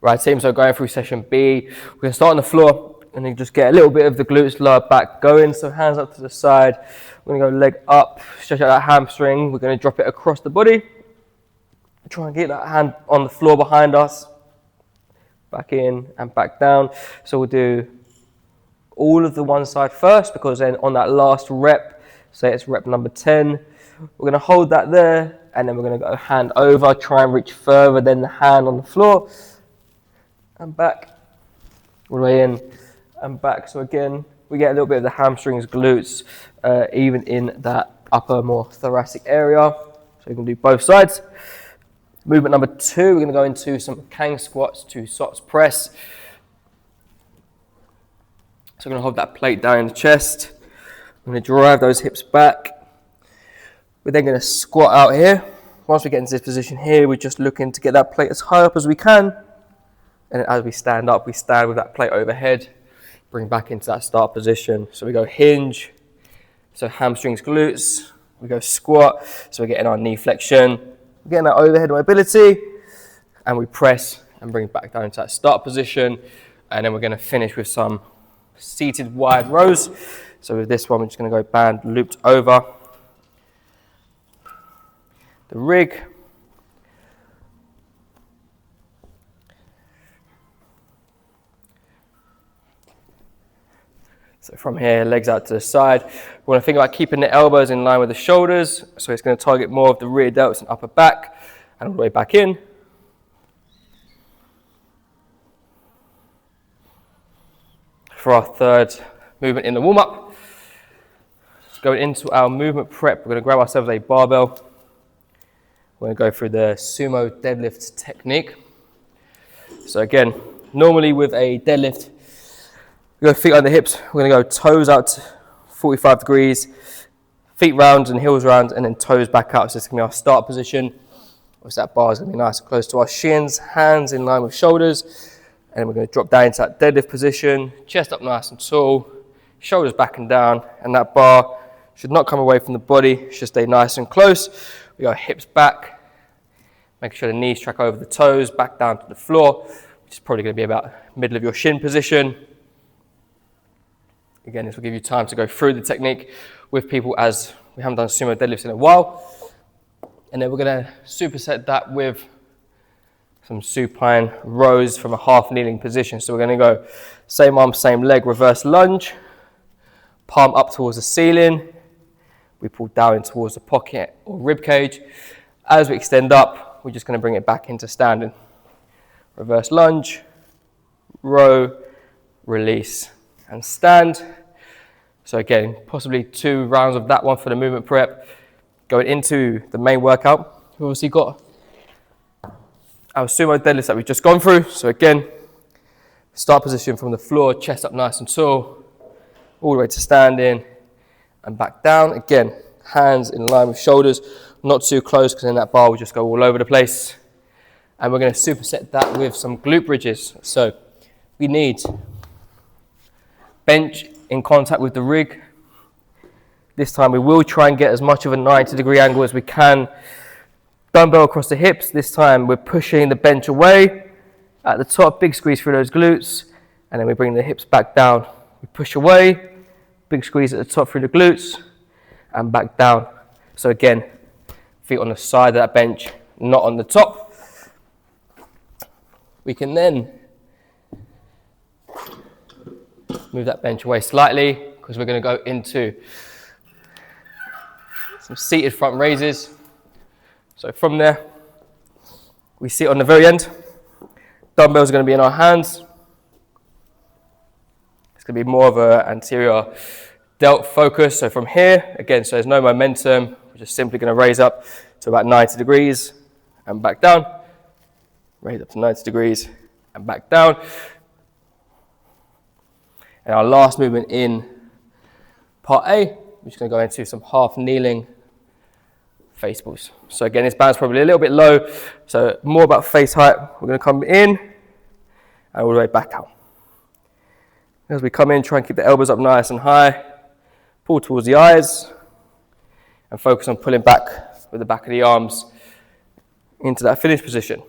Right team, so going through session B, we're going to start on the floor and then just get a little bit of the glutes, lower back going. So hands up to the side, we're going to go leg up, stretch out that hamstring, we're going to drop it across the body. Try and get that hand on the floor behind us, back in and back down. So we'll do all of the one side first, because then on that last rep, say it's rep number 10, we're going to hold that there, and then we're going to go hand over, try and reach further than the hand on the floor, and back, all the way in and back. So again, we get a little bit of the hamstrings, glutes, even in that upper, more thoracic area. So you can do both sides. Movement number 2, we're going to go into some Kang squats to SOTS press. So we're going to hold that plate down in the chest. We're going to drive those hips back. We're then going to squat out here. Once we get into this position here, we're just looking to get that plate as high up as we can. And as we stand up, we stand with that plate overhead. Bring back into that start position. So we go hinge. So hamstrings, glutes. We go squat. So we're getting our knee flexion. We're getting that overhead mobility. And we press and bring back down into that start position. And then we're going to finish with some seated wide rows. So with this one, we're just going to go band looped over the rig. So from here, legs out to the side. We want to think about keeping the elbows in line with the shoulders. So it's going to target more of the rear delts and upper back, and all the way back in. For our third movement in the warm-up, going into our movement prep, we're going to grab ourselves a barbell. We're going to go through the sumo deadlift technique. So again, normally with a deadlift, we go feet on the hips. We're going to go toes out to 45 degrees, feet round and heels round, and then toes back out. So this is going to be our start position. Obviously that bar is going to be nice and close to our shins, hands in line with shoulders. And then we're going to drop down into that deadlift position, chest up nice and tall, shoulders back and down, and that bar should not come away from the body, it should stay nice and close. We go hips back, making sure the knees track over the toes, back down to the floor, which is probably going to be about middle of your shin position. Again, this will give you time to go through the technique with people, as we haven't done sumo deadlifts in a while. And then we're going to superset that with some supine rows from a half kneeling position. So we're going to go same arm, same leg, reverse lunge, palm up towards the ceiling. We pull down in towards the pocket or rib cage. As we extend up, we're just going to bring it back into standing. Reverse lunge, row, release, and stand. So again, possibly 2 rounds of that one for the movement prep. Going into the main workout, we've obviously got our sumo deadlifts that we've just gone through. So again, start position from the floor, chest up nice and tall, all the way to standing and back down. Again, hands in line with shoulders, not too close, because then that bar will just go all over the place. And we're going to superset that with some glute bridges. So we need bench in contact with the rig. This time we will try and get as much of a 90-degree angle as we can. Dumbbell across the hips. This time we're pushing the bench away. At the top, big squeeze through those glutes. And then we bring the hips back down. We push away, big squeeze at the top through the glutes, and back down. So again, feet on the side of that bench, not on the top. We can then move that bench away slightly, because we're going to go into some seated front raises. So from there, we sit on the very end. Dumbbells are going to be in our hands. It's going to be more of an anterior delt focus. So from here, again, so there's no momentum. We're just simply going to raise up to about 90 degrees and back down. Raise up to 90 degrees and back down. And our last movement in part A, we're just going to go into some half kneeling face pulls. So again, this band's probably a little bit low, so more about face height. We're going to come in and all the way back out. As we come in, try and keep the elbows up nice and high. Pull towards the eyes and focus on pulling back with the back of the arms into that finish position.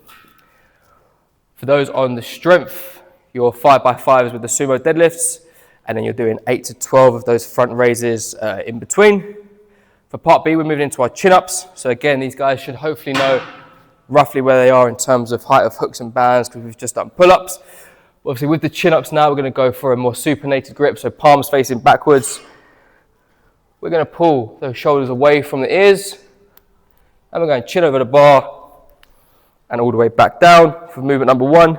For those on the strength, your 5x5s with the sumo deadlifts, and then you're doing 8 to 12 of those front raises in between. For part B, we're moving into our chin-ups. So again, these guys should hopefully know roughly where they are in terms of height of hooks and bands, because we've just done pull-ups. Obviously with the chin-ups now, we're going to go for a more supinated grip, so palms facing backwards. We're going to pull those shoulders away from the ears, and we're going chin over the bar and all the way back down for movement number 1.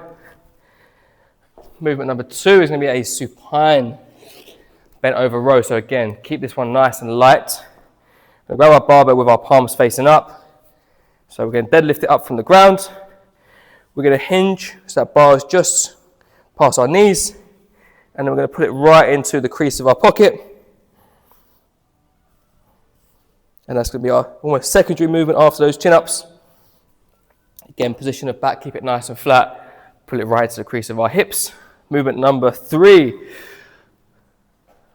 Movement number 2 is going to be a supine bent over row. So again, keep this one nice and light. We're going to grab our barbell with our palms facing up. So we're going to deadlift it up from the ground. We're going to hinge so that bar is just past our knees, and then we're going to put it right into the crease of our pocket. And that's going to be our almost secondary movement after those chin-ups. Again, position of back, keep it nice and flat. Pull it right to the crease of our hips. Movement number 3.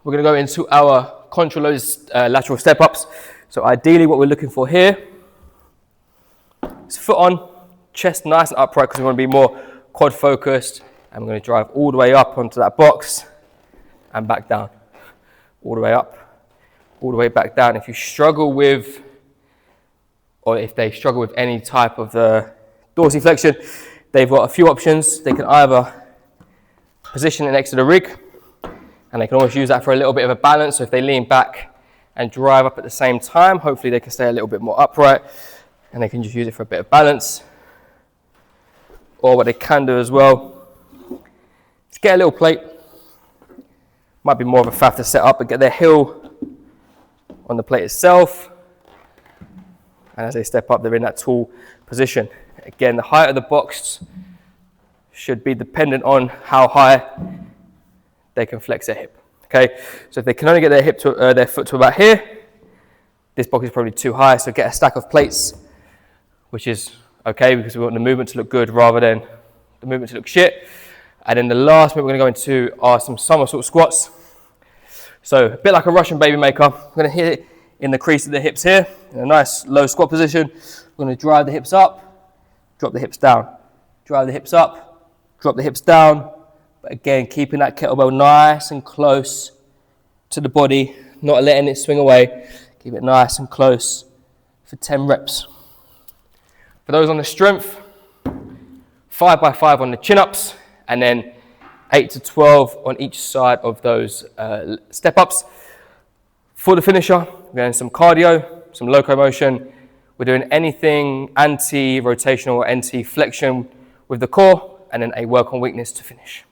We're going to go into our contra-loaded lateral step-ups. So ideally what we're looking for here is foot on, chest nice and upright, because we want to be more quad focused. And we're going to drive all the way up onto that box and back down. All the way up, all the way back down. If you struggle with, or if they struggle with any type of the dorsiflexion, they've got a few options. They can either position it next to the rig, and they can always use that for a little bit of a balance. So if they lean back and drive up at the same time, hopefully they can stay a little bit more upright, and they can just use it for a bit of balance. Or what they can do as well is get a little plate. Might be more of a faff to set up, but get their heel on the plate itself, and as they step up, they're in that tall position. Again, the height of the box should be dependent on how high they can flex their hip. Okay, so if they can only get their foot to about here, this box is probably too high. So get a stack of plates, which is okay because we want the movement to look good rather than the movement to look shit. And then the last move we're going to go into are some somersault squats. So a bit like a Russian baby maker. We're going to hit it in the crease of the hips here, in a nice low squat position. We're going to drive the hips up, drop the hips down, drive the hips up, drop the hips down, but again, keeping that kettlebell nice and close to the body, not letting it swing away. Keep it nice and close for 10 reps. For those on the strength, 5x5 on the chin-ups, and then 8 to 12 on each side of those step-ups. For the finisher, we're doing some cardio, some locomotion. We're doing anything anti-rotational or anti-flexion with the core, and then a work on weakness to finish.